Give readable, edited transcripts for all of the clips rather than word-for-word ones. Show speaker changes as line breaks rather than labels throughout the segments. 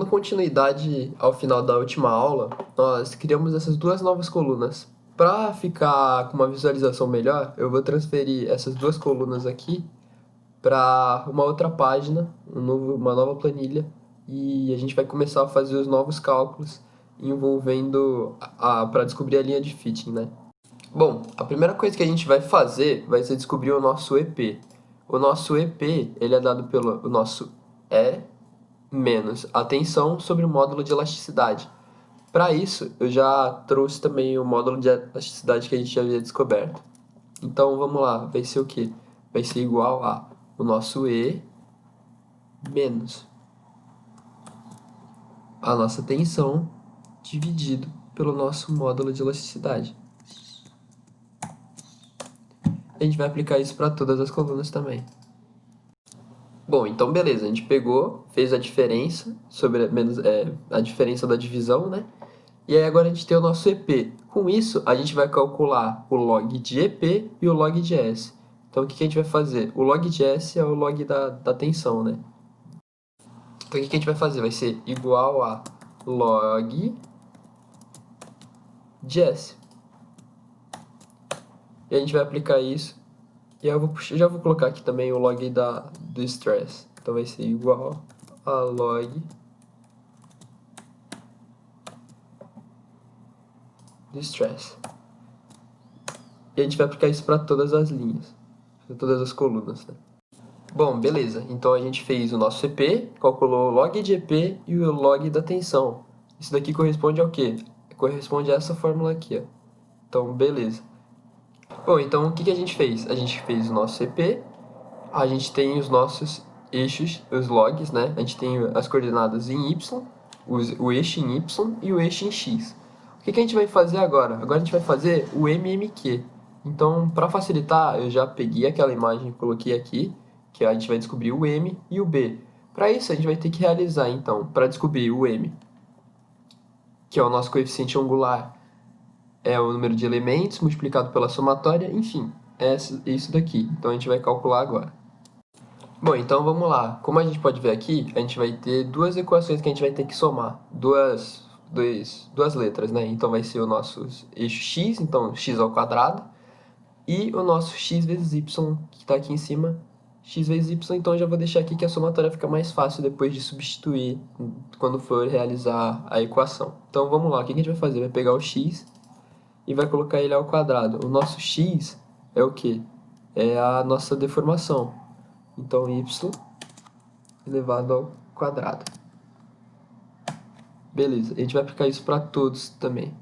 continuidade ao final da última aula, nós criamos essas duas novas colunas. Para ficar com uma visualização melhor, eu vou transferir essas duas colunas aqui para uma outra página, uma nova planilha, e a gente vai começar a fazer os novos cálculos envolvendo para descobrir a linha de fitting, né? Bom, a primeira coisa que a gente vai fazer vai ser descobrir o nosso EP. O nosso EP, ele é dado pelo o nosso E menos a tensão sobre o módulo de elasticidade. Para isso, eu já trouxe também o módulo de elasticidade que a gente já havia descoberto. Então, vamos lá, vai ser o quê? Vai ser igual a o nosso E menos a nossa tensão dividido pelo nosso módulo de elasticidade. A gente vai aplicar isso para todas as colunas também. Bom, então beleza, a gente pegou, fez a diferença sobre a diferença da divisão, né? E aí agora a gente tem o nosso EP. Com isso, a gente vai calcular o log de EP e o log de S. Então o que a gente vai fazer? O log de S é o log da tensão, né? Então o que a gente vai fazer? Vai ser igual a log de S. E a gente vai aplicar isso. E eu já vou colocar aqui também o log do stress. Então vai ser igual a log do stress. E a gente vai aplicar isso para todas as linhas, para todas as colunas, né? Bom, beleza. Então a gente fez o nosso EP, calculou o log de EP e o log da tensão. Isso daqui corresponde ao quê? Corresponde a essa fórmula aqui, ó. Então, beleza. Bom, então o que a gente fez? A gente fez o nosso EP, a gente tem os nossos eixos, os logs, né? A gente tem as coordenadas em Y, o eixo em Y e o eixo em X. O que a gente vai fazer agora? Agora a gente vai fazer o MMQ. Então, para facilitar, eu já peguei aquela imagem e coloquei aqui, que a gente vai descobrir o M e o B. Para isso, a gente vai ter que realizar, então, para descobrir o M, que é o nosso coeficiente angular, é o número de elementos multiplicado pela somatória, enfim, é isso daqui. Então, a gente vai calcular agora. Bom, então vamos lá. Como a gente pode ver aqui, a gente vai ter duas equações que a gente vai ter que somar. Duas letras, né? Então vai ser o nosso eixo x, então x ao quadrado, e o nosso x vezes y, que está aqui em cima, x vezes y. Então eu já vou deixar aqui que a somatória fica mais fácil depois de substituir quando for realizar a equação. Então vamos lá, o que a gente vai fazer? Vai pegar o x e vai colocar ele ao quadrado. O nosso x é o quê? É a nossa deformação. Então, y elevado ao quadrado. Beleza, a gente vai aplicar isso para todos também.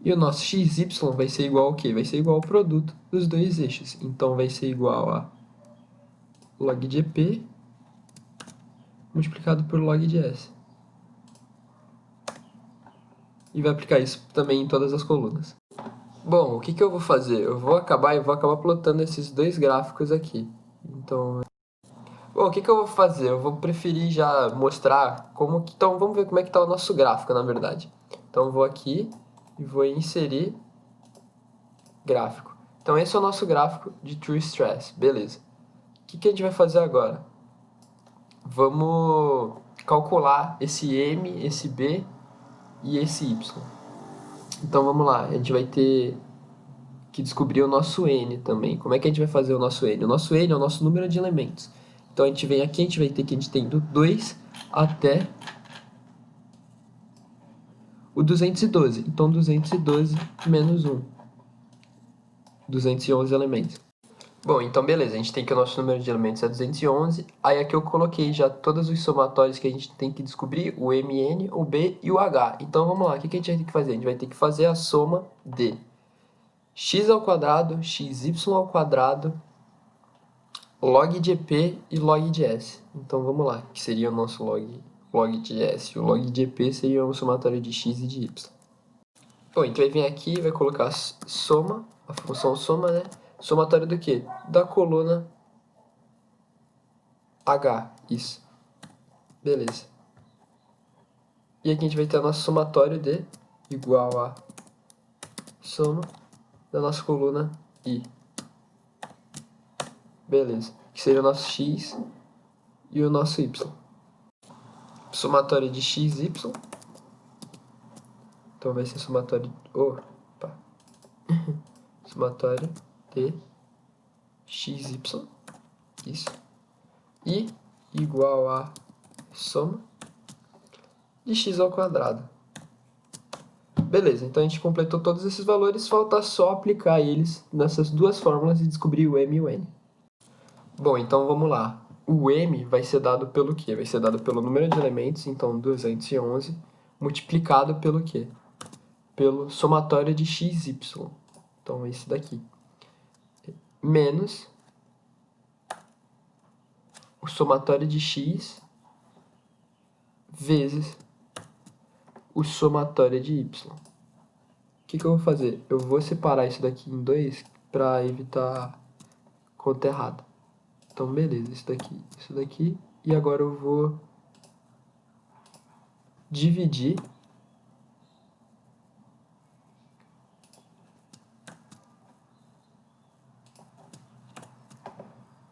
E o nosso xy vai ser igual ao quê? Vai ser igual ao produto dos dois eixos. Então, vai ser igual a log de EP multiplicado por log de S. E vai aplicar isso também em todas as colunas. Bom, o que eu vou fazer? Eu vou acabar plotando esses dois gráficos aqui. Então, bom, o que eu vou fazer? Eu vou preferir já mostrar como que... Então, vamos ver como é que está o nosso gráfico, na verdade. Então, eu vou aqui e vou inserir gráfico. Então, esse é o nosso gráfico de True Stress. Beleza. O que a gente vai fazer agora? Vamos calcular esse M, esse B e esse Y. Então, vamos lá. A gente vai ter que descobrir o nosso N também. Como é que a gente vai fazer o nosso N? O nosso N é o nosso número de elementos. Então, a gente vem aqui, a gente vai ter que a gente tem do 2 até o 212. Então, 212 menos 1. 211 elementos. Bom, então beleza, a gente tem que o nosso número de elementos é 211. Aí aqui eu coloquei já todos os somatórios que a gente tem que descobrir, o MN, o B e o H. Então vamos lá, o que a gente vai ter que fazer? A gente vai ter que fazer a soma de x ao quadrado, xy ao quadrado, log de EP e log de S. Então vamos lá, que seria o nosso log de S. O log de EP seria o somatório de x e de y. Bom, então ele vem aqui e vai colocar soma, a função soma, né? Somatório do quê? Da coluna H, isso. Beleza. E aqui a gente vai ter o nosso somatório de igual a soma da nossa coluna I. Beleza. Que seria o nosso x e o nosso y. Somatório de x, y. Então vai ser somatório... Opa. Somatório de x, y. Isso. E igual a soma de x ao quadrado. Beleza, então a gente completou todos esses valores, falta só aplicar eles nessas duas fórmulas e descobrir o m e o n. Bom, então vamos lá. O m vai ser dado pelo quê? Vai ser dado pelo número de elementos, então 211, multiplicado pelo quê? Pelo somatório de x, y. Então, esse daqui. Menos o somatório de x vezes o somatório de y. O que eu vou fazer? Eu vou separar isso daqui em dois para evitar conta errada. Então, beleza, isso daqui. E agora eu vou dividir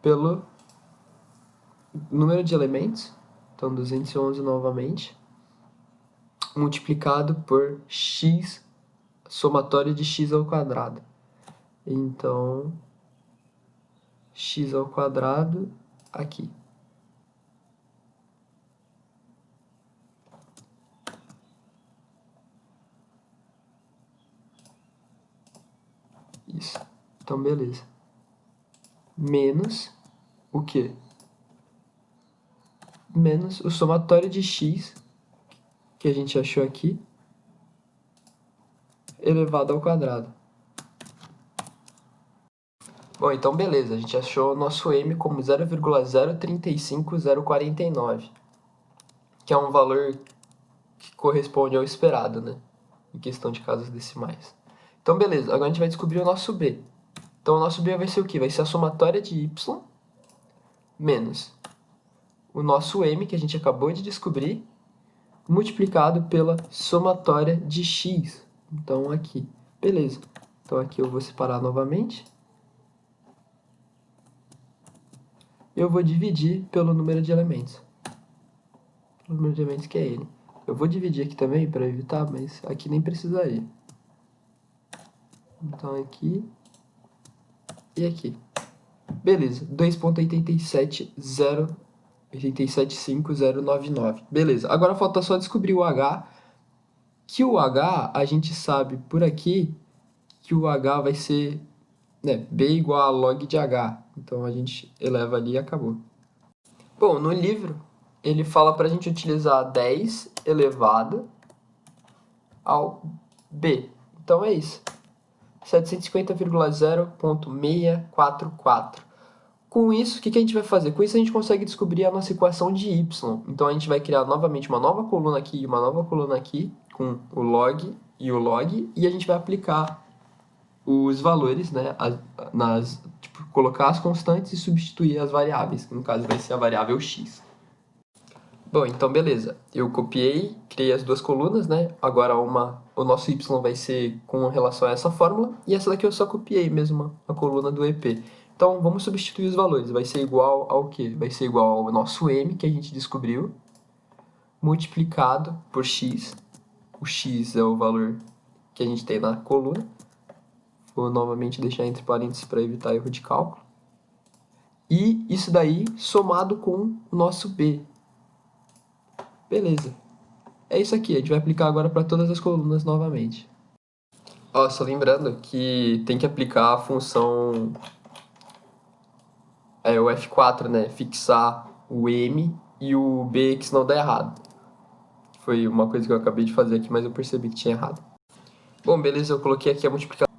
pelo número de elementos, então 211 novamente, multiplicado por x, somatório de x ao quadrado. Então, x ao quadrado aqui. Isso. Então, beleza. Menos o quê? Menos o somatório de x, que a gente achou aqui, elevado ao quadrado. Bom, então beleza, a gente achou o nosso m como 0,035049, que é um valor que corresponde ao esperado, né? Em questão de casas decimais. Então beleza, agora a gente vai descobrir o nosso b. Então o nosso b vai ser o quê? Vai ser a somatória de y menos o nosso m, que a gente acabou de descobrir, multiplicado pela somatória de x. Então aqui, beleza. Então aqui eu vou separar novamente. Eu vou dividir pelo número de elementos. O número de elementos que é ele. Eu vou dividir aqui também para evitar, mas aqui nem precisaria. Então aqui e aqui. Beleza, 2.875.099. Beleza, agora falta só descobrir o h, que o h a gente sabe por aqui que o h vai ser, né, b igual a log de h. Então a gente eleva ali e acabou. Bom, no livro ele fala para a gente utilizar 10 elevado ao b. Então é isso. 750,0.644. Com isso, o que a gente vai fazer? Com isso a gente consegue descobrir a nossa equação de y. Então a gente vai criar novamente uma nova coluna aqui e uma nova coluna aqui, com o log, e a gente vai aplicar os valores, né, tipo, colocar as constantes e substituir as variáveis, que no caso vai ser a variável x. Bom, então beleza. Eu copiei, criei as duas colunas, né? Agora o nosso y vai ser com relação a essa fórmula, e essa daqui eu só copiei mesmo a coluna do EP. Então, vamos substituir os valores. Vai ser igual ao quê? Vai ser igual ao nosso m, que a gente descobriu, multiplicado por x. O x é o valor que a gente tem na coluna. Vou novamente deixar entre parênteses para evitar erro de cálculo. E isso daí somado com o nosso b. Beleza. É isso aqui, a gente vai aplicar agora para todas as colunas novamente. Ó, só lembrando que tem que aplicar a função o F4, né? Fixar o M e o B, que senão dá errado. Foi uma coisa que eu acabei de fazer aqui, mas eu percebi que tinha errado. Bom, beleza, eu coloquei aqui a multiplicação.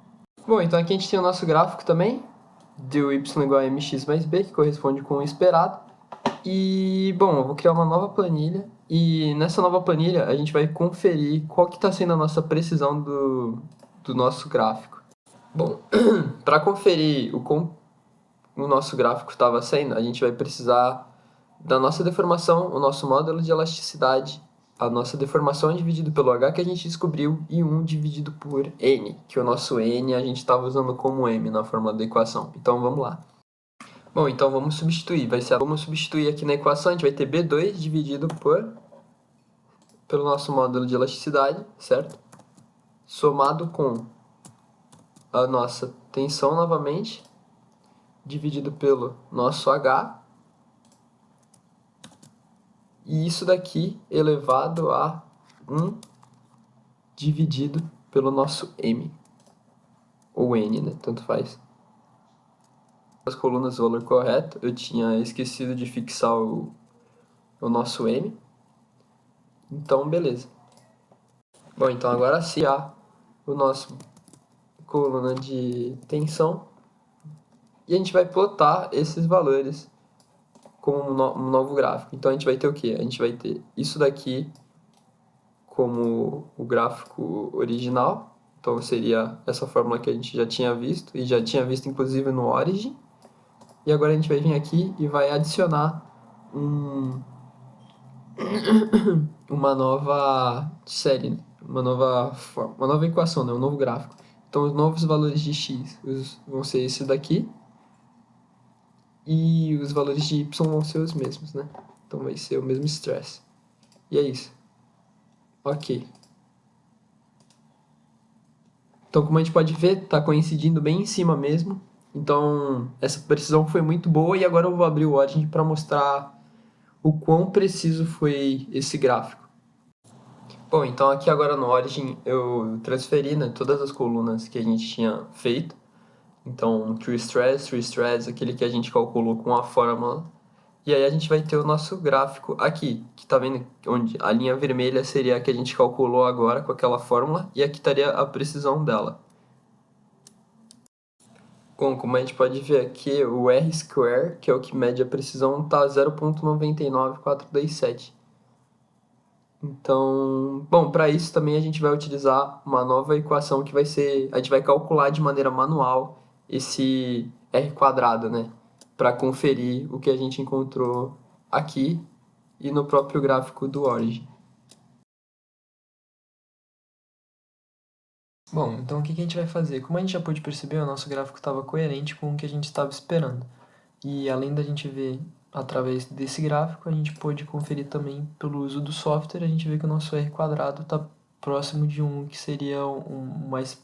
Bom, então aqui a gente tem o nosso gráfico também, do y igual a mx mais b, que corresponde com o esperado. E, bom, eu vou criar uma nova planilha, e nessa nova planilha a gente vai conferir qual que está sendo a nossa precisão do nosso gráfico. Bom, para conferir o nosso gráfico estava sendo, a gente vai precisar da nossa deformação, o nosso módulo de elasticidade a nossa deformação dividido pelo h que a gente descobriu e 1 dividido por n, que o nosso n a gente estava usando como m na fórmula da equação. Então vamos lá. Bom, então vamos substituir. Vamos substituir aqui na equação, a gente vai ter B2 dividido pelo nosso módulo de elasticidade, certo? Somado com a nossa tensão novamente, dividido pelo nosso H, e isso daqui elevado a 1 dividido pelo nosso M, ou N, né? Tanto faz. As colunas, o valor correto, eu tinha esquecido de fixar o nosso M, então beleza. Bom, então agora sim, o nosso coluna de tensão, e a gente vai plotar esses valores como um novo gráfico. Então a gente vai ter o quê? A gente vai ter isso daqui como o gráfico original, então seria essa fórmula que a gente já tinha visto, e já tinha visto inclusive no Origin, e agora a gente vai vir aqui e vai adicionar uma nova série, uma nova equação, né? Um novo gráfico. Então os novos valores de x vão ser esse daqui, e os valores de y vão ser os mesmos, né? Então vai ser o mesmo stress. E é isso. Ok. Então, como a gente pode ver, está coincidindo bem em cima mesmo. Então, essa precisão foi muito boa, e agora eu vou abrir o Origin para mostrar o quão preciso foi esse gráfico. Bom, então aqui agora no Origin eu transferi, né, todas as colunas que a gente tinha feito. Então, true stress, aquele que a gente calculou com a fórmula. E aí a gente vai ter o nosso gráfico aqui, que tá vendo onde a linha vermelha seria a que a gente calculou agora com aquela fórmula, e aqui estaria a precisão dela. Bom, como a gente pode ver aqui, o R², que é o que mede a precisão, está 0,99427. Então, bom, para isso também a gente vai utilizar uma nova equação que vai ser, a gente vai calcular de maneira manual esse R², né? Para conferir o que a gente encontrou aqui e no próprio gráfico do Origin. Bom, então o que a gente vai fazer? Como a gente já pôde perceber, o nosso gráfico estava coerente com o que a gente estava esperando. E além da gente ver através desse gráfico, a gente pôde conferir também pelo uso do software, a gente vê que o nosso R² está próximo de um que seria o mais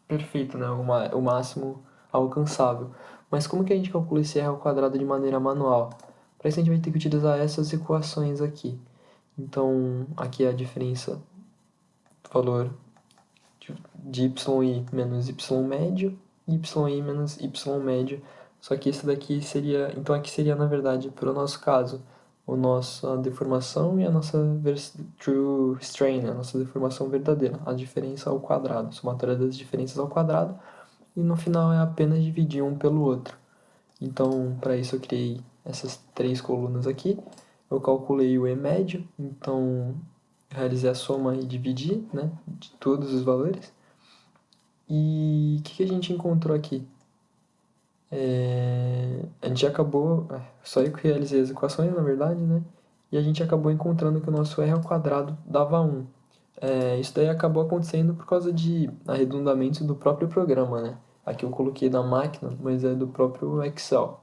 perfeito, né? O máximo alcançável. Mas como que a gente calcula esse R² de maneira manual? Para isso a gente vai ter que utilizar essas equações aqui. Então, aqui é a diferença do valor de yi menos y médio, y menos y médio. Só que esse daqui seria, então aqui seria na verdade, para o nosso caso, a nossa deformação e a nossa true strain, né? A nossa deformação verdadeira, a diferença ao quadrado, somatória das diferenças ao quadrado, e no final é apenas dividir um pelo outro. Então, para isso eu criei essas três colunas aqui, eu calculei o E médio, então realizei a soma e dividi, né, de todos os valores. E o que a gente encontrou aqui? A gente acabou, só eu que realizei as equações, na verdade, né? E a gente acabou encontrando que o nosso R² dava 1. Isso daí acabou acontecendo por causa de arredondamentos do próprio programa, né? Aqui eu coloquei da máquina, mas é do próprio Excel.